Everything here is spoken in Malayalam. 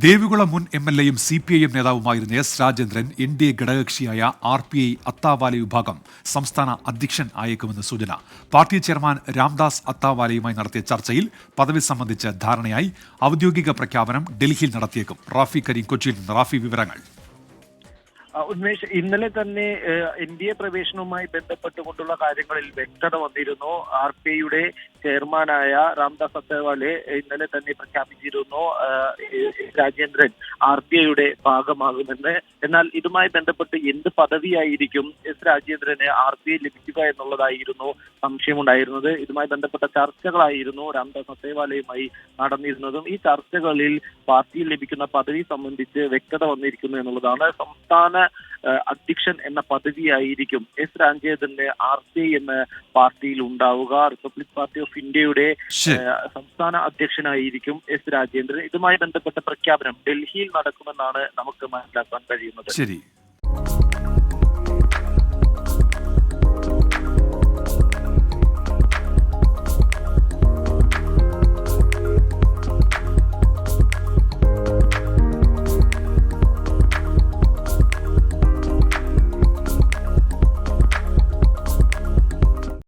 ദേവികുളം മുൻ എംഎൽഎയും സിപിഐഎം നേതാവുമായിരുന്ന എസ് രാജേന്ദ്രൻ എൻഡിഎ ഘടകകക്ഷിയായ ആർപിഐ അത്താവാലെ വിഭാഗം സംസ്ഥാന അധ്യക്ഷൻ ആയേക്കുമെന്ന് സൂചന. പാർട്ടി ചെയർമാൻ രാംദാസ് അത്താവാലെയുമായി നടത്തിയ ചർച്ചയിൽ പദവി സംബന്ധിച്ച് ധാരണയായി. ഔദ്യോഗിക പ്രഖ്യാപനം ഡൽഹിയിൽ നടത്തിയേക്കും. റാഫി കരീം കൊച്ചിയിൽ നിന്ന്. റാഫി, വിവരങ്ങൾ. ഉന്മേഷ്, ഇന്നലെ തന്നെ എൻഡിഎ പ്രവേശനവുമായി ബന്ധപ്പെട്ടുകൊണ്ടുള്ള കാര്യങ്ങളിൽ വ്യക്തത വന്നിരുന്നു. ആർപിഐയുടെ ചെയർമാനായ രാംദാസ് അത്താവാലെ ഇന്നലെ തന്നെ പ്രഖ്യാപിച്ചിരുന്നു രാജേന്ദ്രൻ ആർപിഐയുടെ ഭാഗമാകുമെന്ന്. എന്നാൽ ഇതുമായി ബന്ധപ്പെട്ട് എന്ത് പദവിയായിരിക്കും എസ് രാജേന്ദ്രന് ആർപിഐ ലഭിക്കുക എന്നുള്ളതായിരുന്നു സംശയമുണ്ടായിരുന്നത്. ഇതുമായി ബന്ധപ്പെട്ട ചർച്ചകളായിരുന്നു രാംദാസ് അത്താവാലെയുമായി നടന്നിരുന്നതും. ഈ ചർച്ചകളിൽ പാർട്ടിയിൽ ലഭിക്കുന്ന പദവി സംബന്ധിച്ച് വ്യക്തത വന്നിരിക്കുന്നു എന്നുള്ളതാണ്. സംസ്ഥാന അധ്യക്ഷൻ എന്ന പദവിയായിരിക്കും എസ് രാജേന്ദ്രന് ആർപിഐ എന്ന പാർട്ടിയിൽ ഉണ്ടാവുക. റിപ്പബ്ലിക് പാർട്ടി ഓഫ് ഇന്ത്യയുടെ സംസ്ഥാന അധ്യക്ഷനായിരിക്കും എസ് രാജേന്ദ്രൻ. ഇതുമായി ബന്ധപ്പെട്ട പ്രഖ്യാപനം ഡൽഹിയിൽ നടക്കുമെന്നാണ് നമുക്ക് മനസ്സിലാക്കാൻ കഴിയുന്നത്. ശരി.